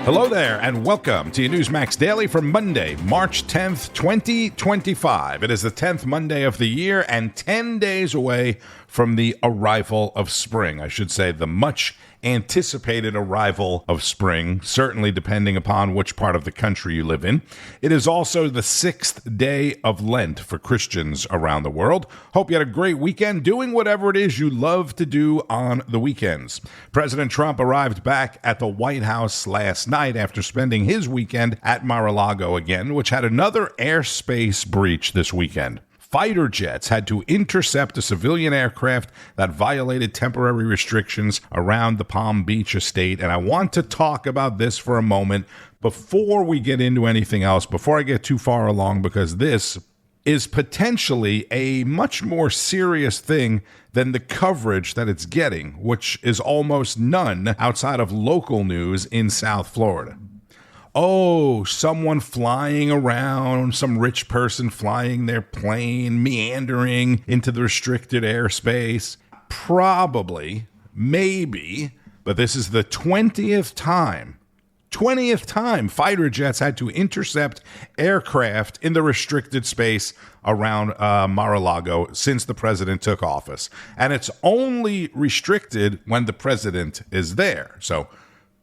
Hello there, and welcome to your Newsmax Daily for Monday, March 10th, 2025. It is the 10th Monday of the year and 10 days away from the arrival of spring. I should say the much anticipated arrival of spring, certainly depending upon which part of the country you live in. It is also the 6th day of Lent for Christians around the world. Hope you had a great weekend doing whatever it is you love to do on the weekends. President Trump arrived back at the White House last night after spending his weekend at Mar-a-Lago again, which had another airspace breach this weekend. Fighter jets had to intercept a civilian aircraft that violated temporary restrictions around the Palm Beach estate. And I want to talk about this for a moment before we get into anything else, before I get too far along, because this is potentially a much more serious thing than the coverage that it's getting, which is almost none outside of local news in South Florida. Oh, someone flying around, some rich person flying their plane, meandering into the restricted airspace. Probably, maybe, but this is the 20th time fighter jets had to intercept aircraft in the restricted space around Mar-a-Lago since the president took office. And it's only restricted when the president is there. So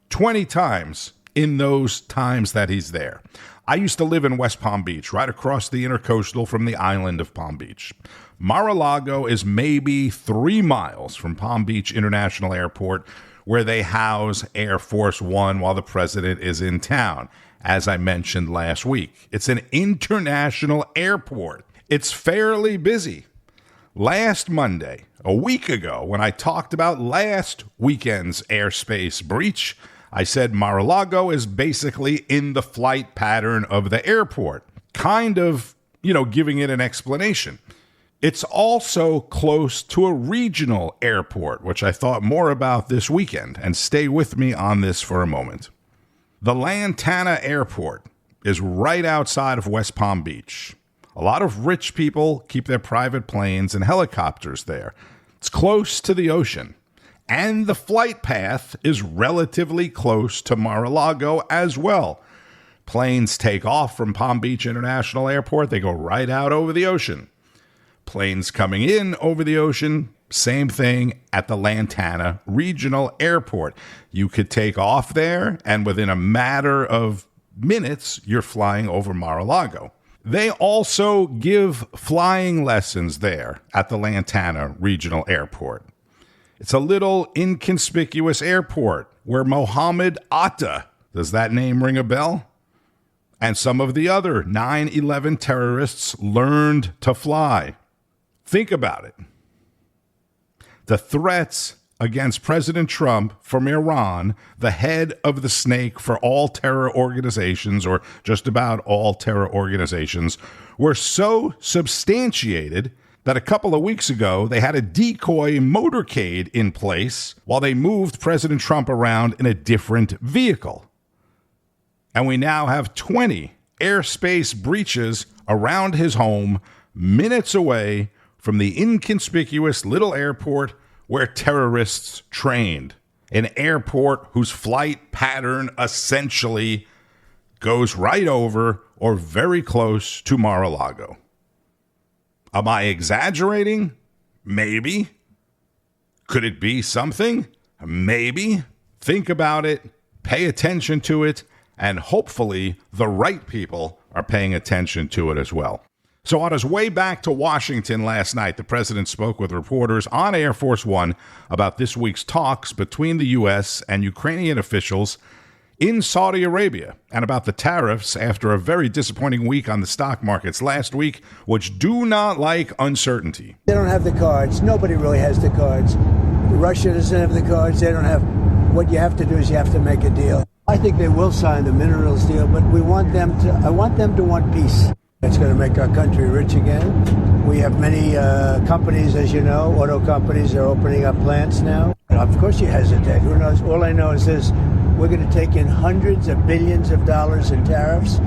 20 times in those times that he's there. I used to live in West Palm Beach, right across the intercoastal from the island of Palm Beach. Mar-a-Lago is maybe 3 miles from Palm Beach International Airport, where they house Air Force One while the president is in town, as I mentioned last week. It's an international airport. It's fairly busy. Last Monday, a week ago, when I talked about last weekend's airspace breach, I said Mar-a-Lago is basically in the flight pattern of the airport. Kind of giving it an explanation. It's also close to a regional airport, which I thought more about this weekend, and stay with me on this for a moment. The Lantana Airport is right outside of West Palm Beach. A lot of rich people keep their private planes and helicopters there. It's close to the ocean, and the flight path is relatively close to Mar-a-Lago as well. Planes take off from Palm Beach International Airport. They go right out over the ocean. Planes coming in over the ocean, same thing at the Lantana Regional Airport. You could take off there, and within a matter of minutes, you're flying over Mar-a-Lago. They also give flying lessons there at the Lantana Regional Airport. It's a little inconspicuous airport where Mohammed Atta, does that name ring a bell? And some of the other 9/11 terrorists learned to fly. Think about it. The threats against President Trump from Iran, the head of the snake for all terror organizations, or just about all terror organizations, were so substantiated that a couple of weeks ago they had a decoy motorcade in place while they moved President Trump around in a different vehicle. And we now have 20 airspace breaches around his home, minutes away from the inconspicuous little airport where terrorists trained. An airport whose flight pattern essentially goes right over or very close to Mar-a-Lago. Am I exaggerating? Maybe. Could it be something? Maybe. Think about it, pay attention to it, and hopefully the right people are paying attention to it as well. So on his way back to Washington last night, the president spoke with reporters on Air Force One about this week's talks between the U.S. and Ukrainian officials in Saudi Arabia, and about the tariffs after a very disappointing week on the stock markets last week, which do not like uncertainty. They don't have the cards. Nobody really has the cards. Russia doesn't have the cards. They don't have. What you have to do is you have to make a deal. I think they will sign the minerals deal, but I want them to want peace. It's going to make our country rich again. We have many companies, as you know, auto companies are opening up plants now. And of course you hesitate. Who knows? All I know is this. We're going to take in hundreds of billions of dollars in tariffs,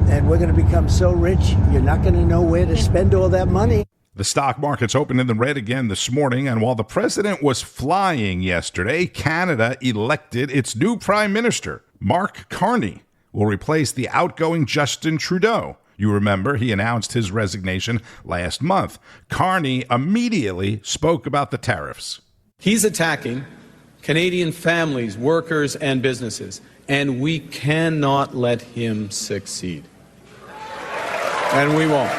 and we're going to become so rich, you're not going to know where to spend all that money. The stock markets opened in the red again this morning, and while the president was flying yesterday, Canada elected its new prime minister. Mark Carney will replace the outgoing Justin Trudeau. You remember he announced his resignation last month. Carney immediately spoke about the tariffs. He's attacking Canadian families, workers, and businesses, and we cannot let him succeed. And we won't.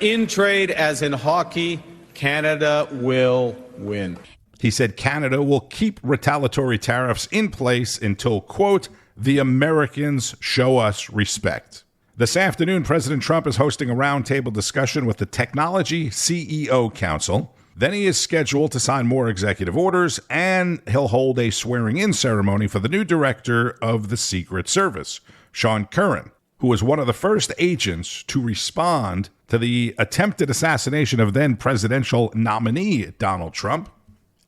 In trade, as in hockey, Canada will win. He said Canada will keep retaliatory tariffs in place until, quote, the Americans show us respect. This afternoon, President Trump is hosting a roundtable discussion with the Technology CEO Council. Then he is scheduled to sign more executive orders, and he'll hold a swearing-in ceremony for the new director of the Secret Service, Sean Curran, who was one of the first agents to respond to the attempted assassination of then presidential nominee Donald Trump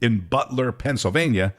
in Butler, Pennsylvania,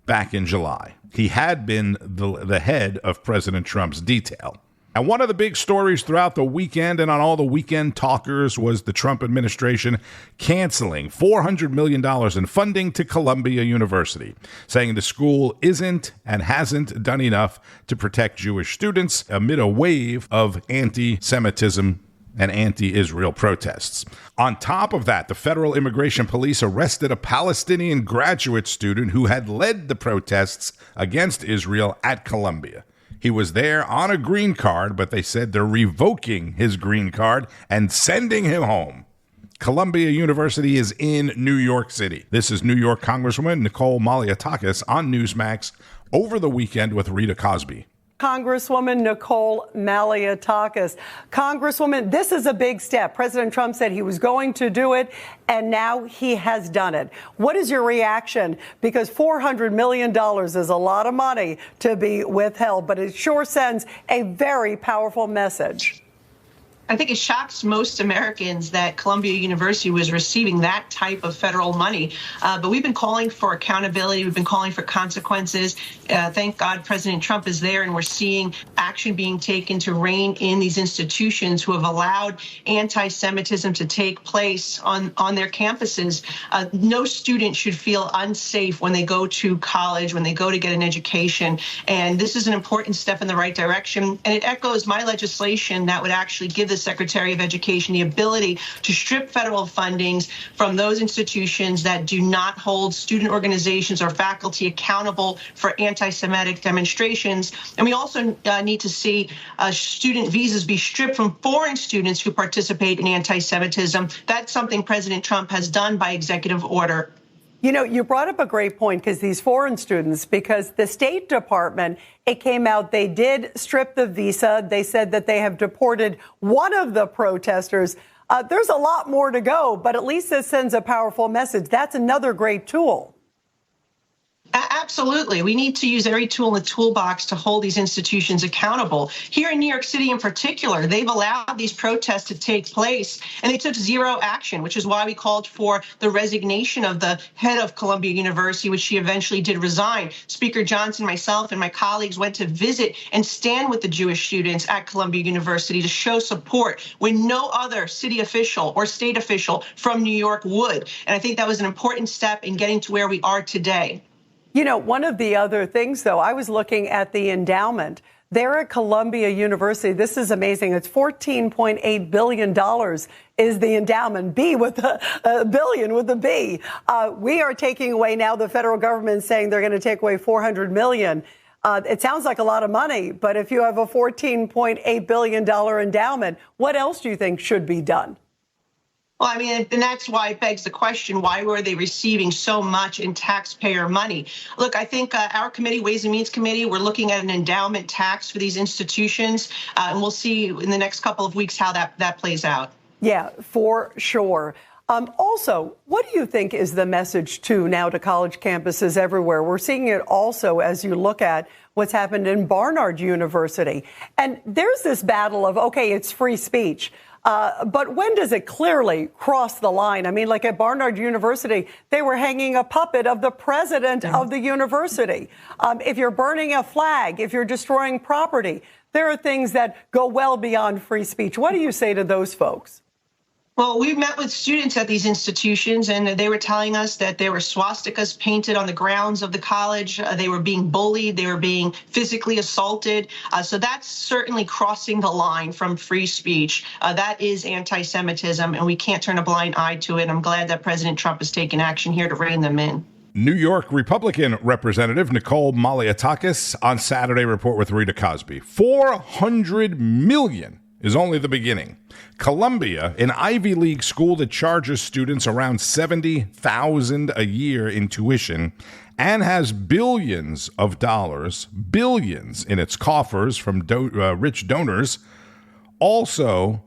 back in July. He had been the head of President Trump's detail. And one of the big stories throughout the weekend and on all the weekend talkers was the Trump administration canceling $400 million in funding to Columbia University, saying the school isn't and hasn't done enough to protect Jewish students amid a wave of anti-Semitism and anti-Israel protests. On top of that, the federal immigration police arrested a Palestinian graduate student who had led the protests against Israel at Columbia. He was there on a green card, but they said they're revoking his green card and sending him home. Columbia University is in New York City. This is New York Congresswoman Nicole Malliotakis on Newsmax over the weekend with Rita Cosby. Congresswoman Nicole Malliotakis. Congresswoman, this is a big step. President Trump said he was going to do it, and now he has done it. What is your reaction? Because $400 million is a lot of money to be withheld, but it sure sends a very powerful message. I think it shocks most Americans that Columbia University was receiving that type of federal money. But we've been calling for accountability. We've been calling for consequences. Thank God President Trump is there, and we're seeing action being taken to rein in these institutions who have allowed anti-Semitism to take place on their campuses. No student should feel unsafe when they go to college, when they go to get an education. And this is an important step in the right direction. And it echoes my legislation that would actually give the Secretary of Education the ability to strip federal fundings from those institutions that do not hold student organizations or faculty accountable for anti-Semitic demonstrations. And we also need to see student visas be stripped from foreign students who participate in anti-Semitism. That's something President Trump has done by executive order. You know, you brought up a great point, because these foreign students, because the State Department, it came out, they did strip the visa. They said that they have deported one of the protesters. There's a lot more to go, but at least this sends a powerful message. That's another great tool. Absolutely. We need to use every tool in the toolbox to hold these institutions accountable. Here in New York City in particular, they've allowed these protests to take place, and they took zero action, which is why we called for the resignation of the head of Columbia University, which she eventually did resign. Speaker Johnson, myself, and my colleagues went to visit and stand with the Jewish students at Columbia University to show support when no other city official or state official from New York would. And I think that was an important step in getting to where we are today. You know, one of the other things, though, I was looking at the endowment there at Columbia University. This is amazing. It's $14.8 billion is the endowment. B with a billion with a B. We are taking away now, the federal government saying they're going to take away $400 million. It sounds like a lot of money, but if you have a $14.8 billion endowment, what else do you think should be done? Well, I mean, and that's why it begs the question, why were they receiving so much in taxpayer money? Look, I think our committee, Ways and Means Committee, we're looking at an endowment tax for these institutions, and we'll see in the next couple of weeks how that plays out. Yeah, for sure. Also, what do you think is the message, too, now to college campuses everywhere? We're seeing it also as you look at what's happened in Barnard University. And there's this battle of, OK, it's free speech. But when does it clearly cross the line? I mean, like at Barnard University, they were hanging a puppet of the president of the university. If you're burning a flag, if you're destroying property, there are things that go well beyond free speech. What do you say to those folks? Well, we met with students at these institutions, and they were telling us that there were swastikas painted on the grounds of the college. They were being bullied. They were being physically assaulted. So that's certainly crossing the line from free speech. That is anti-Semitism, and we can't turn a blind eye to it. I'm glad that President Trump has taken action here to rein them in. New York Republican Representative Nicole Malliotakis on Saturday Report with Rita Cosby. $400 million is only the beginning. Columbia, an Ivy League school that charges students around $70,000 a year in tuition and has billions of dollars, billions in its coffers from rich donors, also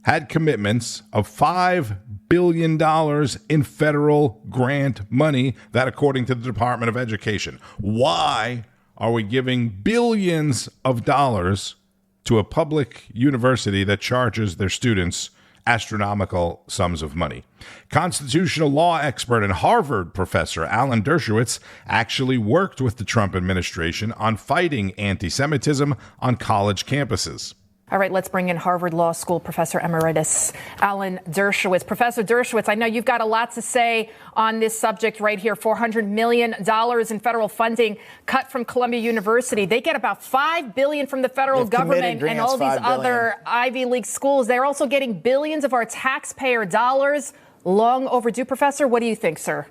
had commitments of $5 billion in federal grant money, that according to the Department of Education. Why are we giving billions of dollars to a public university that charges their students astronomical sums of money? Constitutional law expert and Harvard professor Alan Dershowitz actually worked with the Trump administration on fighting anti-Semitism on college campuses. All right, let's bring in Harvard Law School Professor Emeritus Alan Dershowitz. Professor Dershowitz, I know you've got a lot to say on this subject right here. $400 million in federal funding cut from Columbia University. They get about $5 billion from the federal government and all these other Ivy League schools. They're also getting billions of our taxpayer dollars. Long overdue, Professor. What do you think, sir?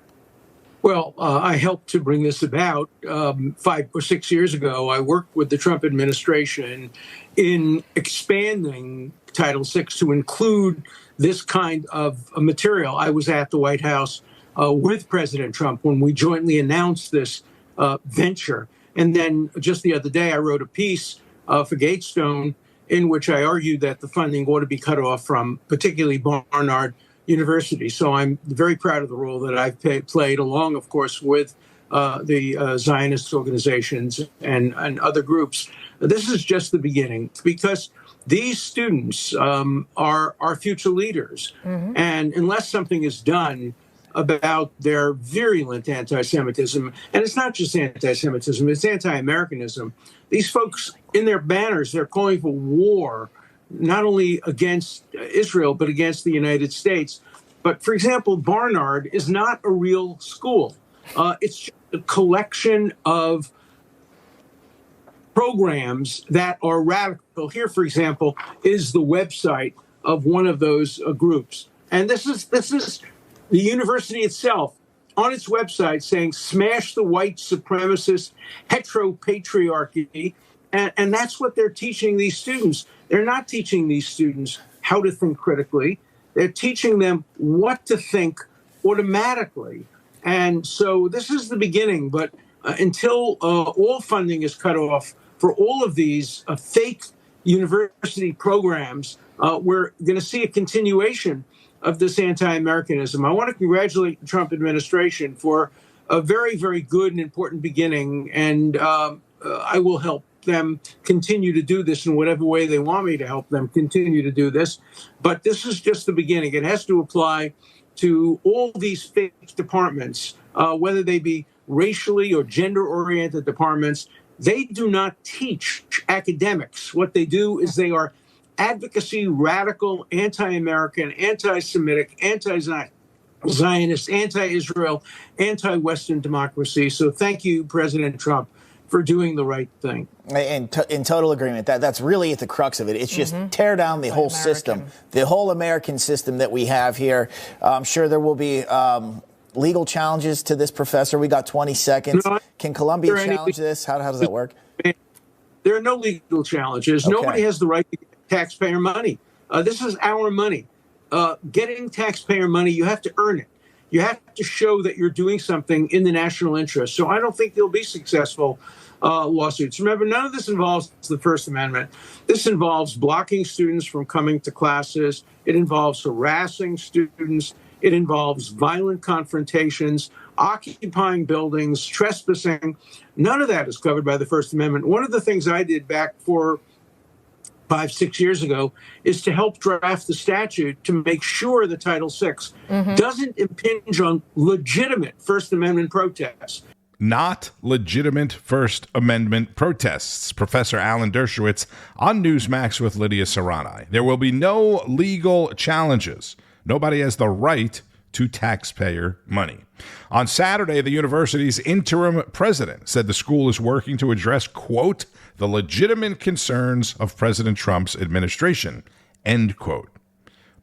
Well, I helped to bring this about 5 or 6 years ago. I worked with the Trump administration in expanding Title VI to include this kind of material. I was at the White House with President Trump when we jointly announced this venture. And then just the other day, I wrote a piece for Gatestone in which I argued that the funding ought to be cut off from particularly Barnard University. So I'm very proud of the role that I've played, along, of course, with the Zionist organizations and other groups. This is just the beginning, because these students are our future leaders. Mm-hmm. And unless something is done about their virulent anti-Semitism, and it's not just anti-Semitism, it's anti-Americanism. These folks, in their banners, they're calling for war, not only against Israel, but against the United States. But, for example, Barnard is not a real school. It's just a collection of programs that are radical. Here, for example, is the website of one of those groups. And this is the university itself on its website saying, smash the white supremacist heteropatriarchy. And that's what they're teaching these students. They're not teaching these students how to think critically. They're teaching them what to think automatically. And so this is the beginning. But until all funding is cut off for all of these fake university programs, we're going to see a continuation of this anti-Americanism. I want to congratulate the Trump administration for a very, very good and important beginning. And I will help them continue to do this in whatever way they want me to help them continue to do this. But this is just the beginning. It has to apply to all these fake departments, whether they be racially or gender-oriented departments. They do not teach academics. What they do is they are advocacy, radical, anti-American, anti-Semitic, anti-Zionist, anti-Israel, anti-Western democracy. So thank you, President Trump, for doing the right thing. In total agreement. That's really at the crux of it. It's just tear down the whole system, the whole American system that we have here. I'm sure there will be legal challenges to this, Professor. We got 20 seconds. Can Columbia challenge this? How does that work? There are no legal challenges. Okay. Nobody has the right to get taxpayer money. This is our money. Getting taxpayer money, you have to earn it. You have to show that you're doing something in the national interest. So I don't think there'll be successful lawsuits. Remember, none of this involves the First Amendment. This involves blocking students from coming to classes. It involves harassing students. It involves violent confrontations, occupying buildings, trespassing. None of that is covered by the First Amendment. One of the things I did back 5-6 years ago is to help draft the statute to make sure that Title VI doesn't impinge on legitimate First Amendment protests. Not legitimate First Amendment protests. Professor Alan Dershowitz on Newsmax with Lydia Serrani. There will be no legal challenges. Nobody has the right to taxpayer money. On Saturday, the university's interim president said the school is working to address, quote, the legitimate concerns of President Trump's administration, end quote.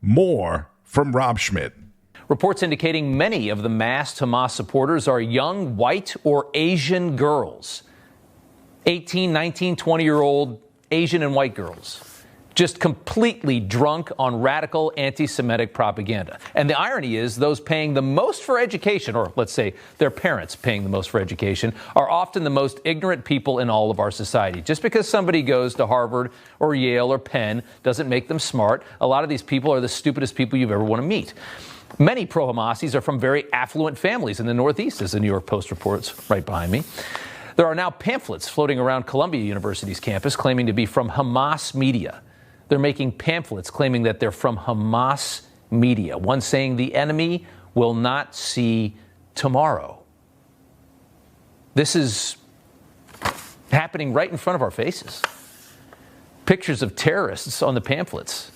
More from Rob Schmitt. Reports indicating many of the masked Hamas supporters are young white or Asian girls. 18, 19, 20-year-old Asian and white girls. Just completely drunk on radical anti-Semitic propaganda. And the irony is those paying the most for education, or let's say their parents paying the most for education, are often the most ignorant people in all of our society. Just because somebody goes to Harvard or Yale or Penn doesn't make them smart. A lot of these people are the stupidest people you've ever want to meet. Many pro-Hamasis are from very affluent families in the Northeast, as the New York Post reports right behind me. There are now pamphlets floating around Columbia University's campus claiming to be from Hamas media. They're making pamphlets claiming that they're from Hamas media. One saying the enemy will not see tomorrow. This is happening right in front of our faces. Pictures of terrorists on the pamphlets.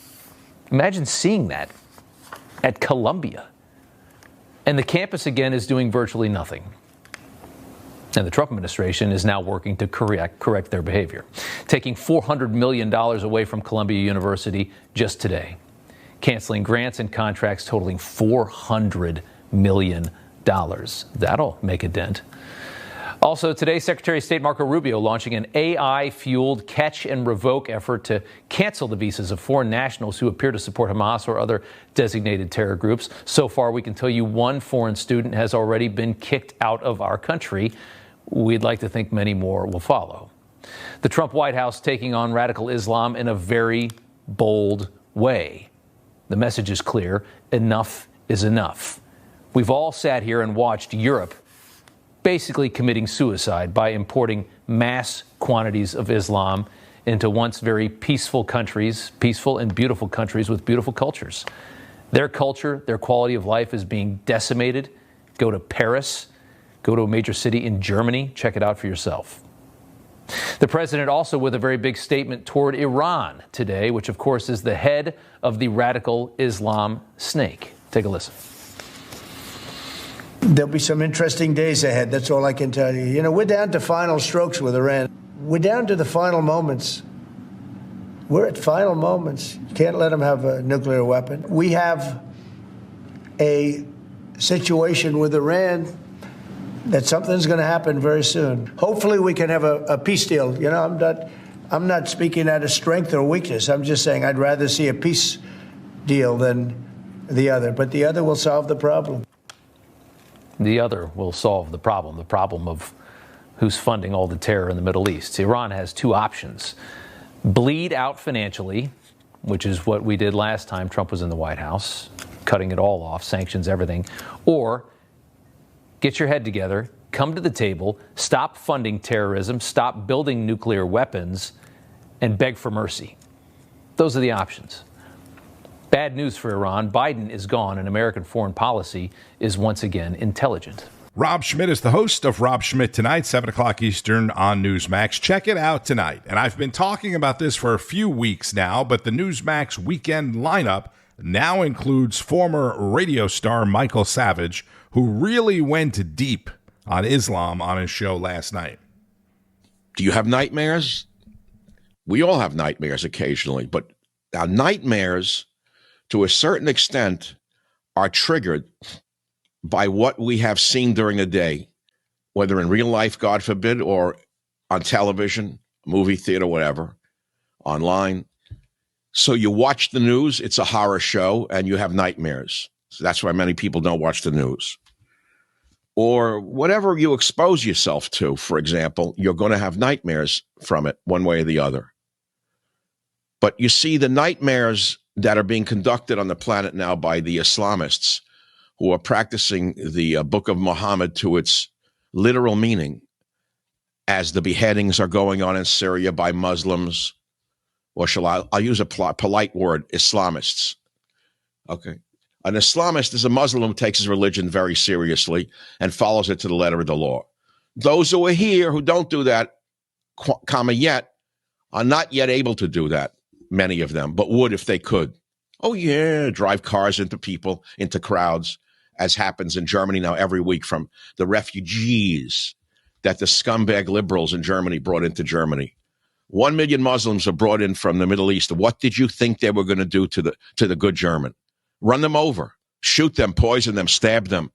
Imagine seeing that at Columbia. And the campus, again, is doing virtually nothing. And the Trump administration is now working to correct their behavior, taking $400 million away from Columbia University just today, canceling grants and contracts totaling $400 million. That'll make a dent. Also today, Secretary of State Marco Rubio launching an AI-fueled catch and revoke effort to cancel the visas of foreign nationals who appear to support Hamas or other designated terror groups. So far, we can tell you one foreign student has already been kicked out of our country. We'd like to think many more will follow. The Trump White House taking on radical Islam in a very bold way. The message is clear. Enough is enough. We've all sat here and watched Europe basically committing suicide by importing mass quantities of Islam into once very peaceful countries, peaceful and beautiful countries with beautiful cultures. Their culture, their quality of life is being decimated. Go to Paris, go to a major city in Germany, check it out for yourself. The president also with a very big statement toward Iran today, which of course is the head of the radical Islam snake. Take a listen. There'll be some interesting days ahead. That's all I can tell you. You know, we're down to final strokes with Iran. We're down to the final moments. We're at final moments. You can't let them have a nuclear weapon. We have a situation with Iran that something's going to happen very soon. Hopefully we can have a peace deal. You know, I'm not speaking out of strength or weakness. I'm just saying I'd rather see a peace deal than the other. But the other will solve the problem. The other will solve the problem of who's funding all the terror in the Middle East. Iran has two options. Bleed out financially, which is what we did last time Trump was in the White House, cutting it all off, sanctions, everything, or get your head together, come to the table, stop funding terrorism, stop building nuclear weapons, and beg for mercy. Those are the options. Bad news for Iran. Biden is gone, and American foreign policy is once again intelligent. Rob Schmitt is the host of Rob Schmitt Tonight, 7 o'clock Eastern on Newsmax. Check it out tonight. And I've been talking about this for a few weeks now, but the Newsmax weekend lineup now includes former radio star Michael Savage, who really went deep on Islam on his show last night. Do you have nightmares? We all have nightmares occasionally, but our nightmares, to a certain extent, are triggered by what we have seen during the day, whether in real life, God forbid, or on television, movie theater, whatever, online. So you watch the news, it's a horror show, and you have nightmares. So that's why many people don't watch the news. Or whatever you expose yourself to, for example, you're going to have nightmares from it, one way or the other. But you see, the nightmares that are being conducted on the planet now by the Islamists, who are practicing the Book of Muhammad to its literal meaning, as the beheadings are going on in Syria by Muslims, or I'll use a polite word, Islamists. Okay. An Islamist is a Muslim who takes his religion very seriously and follows it to the letter of the law. Those who are here who don't do that, comma yet, are not yet able to do that, many of them, but would if they could. Oh, yeah, drive cars into people, into crowds, as happens in Germany now every week from the refugees that the scumbag liberals in Germany brought into Germany. 1 million Muslims are brought in from the Middle East. What did you think they were going to do to the good German? Run them over, shoot them, poison them, stab them,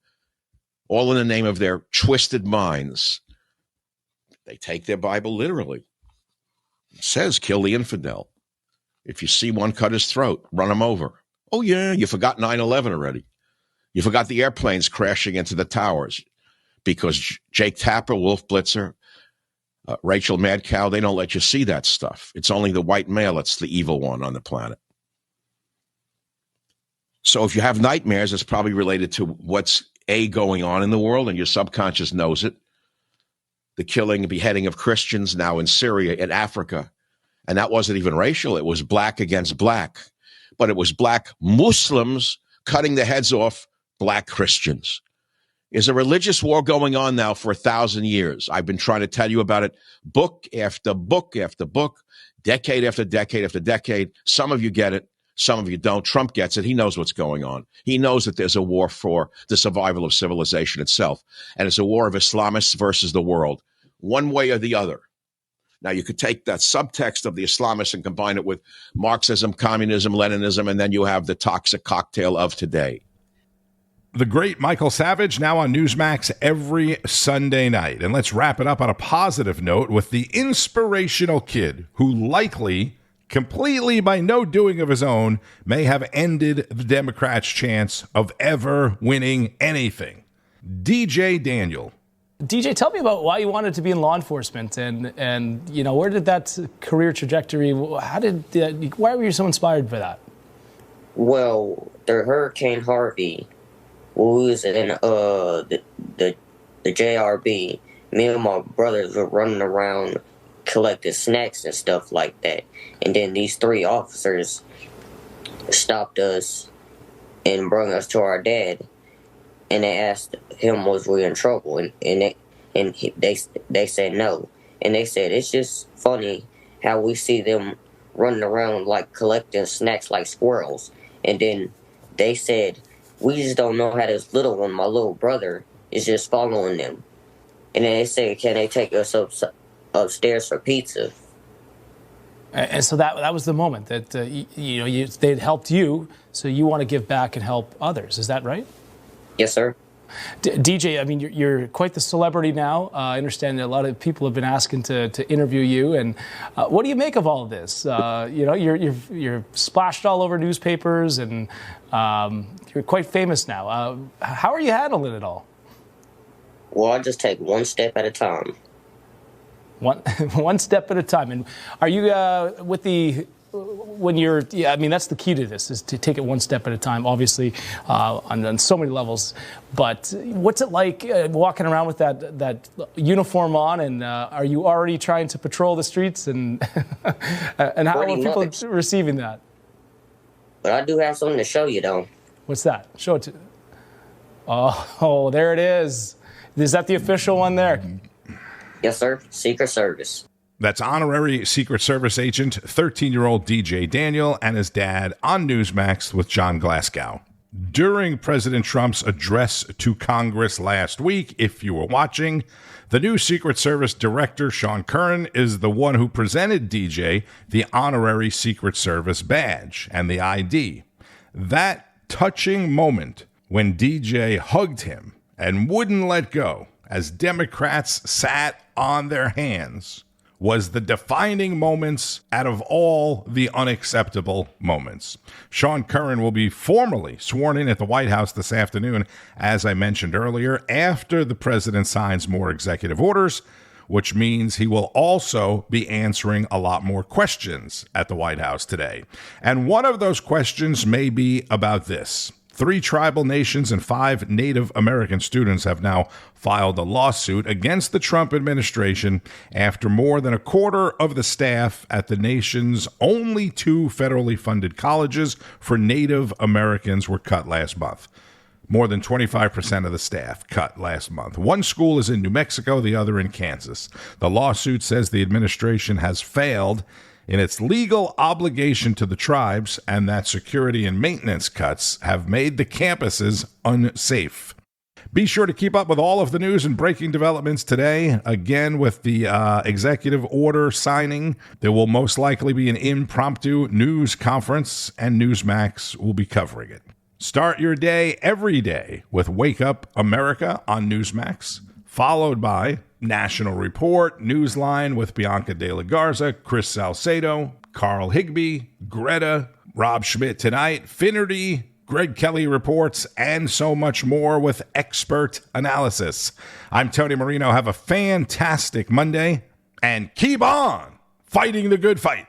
all in the name of their twisted minds. They take their Bible literally. It says, kill the infidel. If you see one cut his throat, run him over. Oh, yeah, you forgot 9/11 already. You forgot the airplanes crashing into the towers because Jake Tapper, Wolf Blitzer, Rachel Madcow, they don't let you see that stuff. It's only the white male that's the evil one on the planet. So if you have nightmares, it's probably related to what's going on in the world, and your subconscious knows it. The killing and beheading of Christians now in Syria, in Africa. And that wasn't even racial. It was black against black. But it was black Muslims cutting the heads off black Christians. There's a religious war going on now for 1,000 years. I've been trying to tell you about it book after book after book, decade after decade after decade. Some of you get it. Some of you don't. Trump gets it. He knows what's going on. He knows that there's a war for the survival of civilization itself. And it's a war of Islamists versus the world, one way or the other. Now, you could take that subtext of the Islamists and combine it with Marxism, communism, Leninism, and then you have the toxic cocktail of today. The great Michael Savage, now on Newsmax every Sunday night. And let's wrap it up on a positive note with the inspirational kid who likely, completely by no doing of his own, may have ended the Democrats' chance of ever winning anything. DJ Daniel. DJ, tell me about why you wanted to be in law enforcement and you know, where did that career trajectory, why were you so inspired by that? Well, the Hurricane Harvey, we was in the JRB. Me and my brothers were running around collected snacks and stuff like that. And then these 3 officers stopped us and brought us to our dad, and they asked him was we in trouble, and they said no, and they said it's just funny how we see them running around like collecting snacks like squirrels, and then they said we just don't know how this little one, my little brother, is just following them, and then they said can they take us upstairs for pizza. And so that was the moment that they'd helped you, so you want to give back and help others. Is that right? Yes, sir. DJ, I mean, you're quite the celebrity now. I understand that a lot of people have been asking to interview you. And what do you make of all of this? You're splashed all over newspapers, and you're quite famous now. How are you handling it all? Well, I just take one step at a time. One step at a time. And are you that's the key to this, is to take it one step at a time, obviously, on so many levels. But what's it like walking around with that uniform on, and are you already trying to patrol the streets, and and how are people receiving that? But I do have something to show you, though. What's that? Show it to. Oh, there it is. Is that the official one there? Yes, sir. Secret Service. That's honorary Secret Service agent, 13-year-old DJ Daniel, and his dad on Newsmax with John Glasgow. During President Trump's address to Congress last week, if you were watching, the new Secret Service director, Sean Curran, is the one who presented DJ the honorary Secret Service badge and the ID. That touching moment when DJ hugged him and wouldn't let go as Democrats sat on their hands was the defining moments out of all the unacceptable moments. Sean Curran will be formally sworn in at the White House this afternoon, as I mentioned earlier, after the president signs more executive orders, which means he will also be answering a lot more questions at the White House today. And one of those questions may be about this. 3 tribal nations and 5 Native American students have now filed a lawsuit against the Trump administration after more than a quarter of the staff at the nation's only 2 federally funded colleges for Native Americans were cut last month. More than 25% of the staff cut last month. One school is in New Mexico, the other in Kansas. The lawsuit says the administration has failed in its legal obligation to the tribes, and that security and maintenance cuts have made the campuses unsafe. Be sure to keep up with all of the news and breaking developments today. Again, with the executive order signing, there will most likely be an impromptu news conference, and Newsmax will be covering it. Start your day every day with Wake Up America on Newsmax, followed by National Report, Newsline with Bianca De La Garza, Chris Salcedo, Carl Higbee, Greta, Rob Schmitt Tonight, Finnerty, Greg Kelly Reports, and so much more with expert analysis. I'm Tony Marino. Have a fantastic Monday, and keep on fighting the good fight.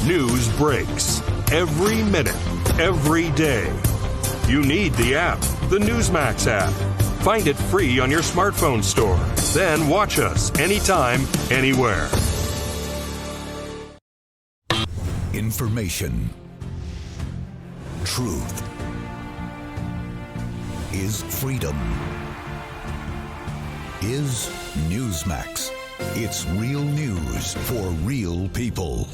News breaks every minute, every day. You need the app, the Newsmax app. Find it free on your smartphone store. Then watch us anytime, anywhere. Information. Truth. Is freedom. Is Newsmax. It's real news for real people.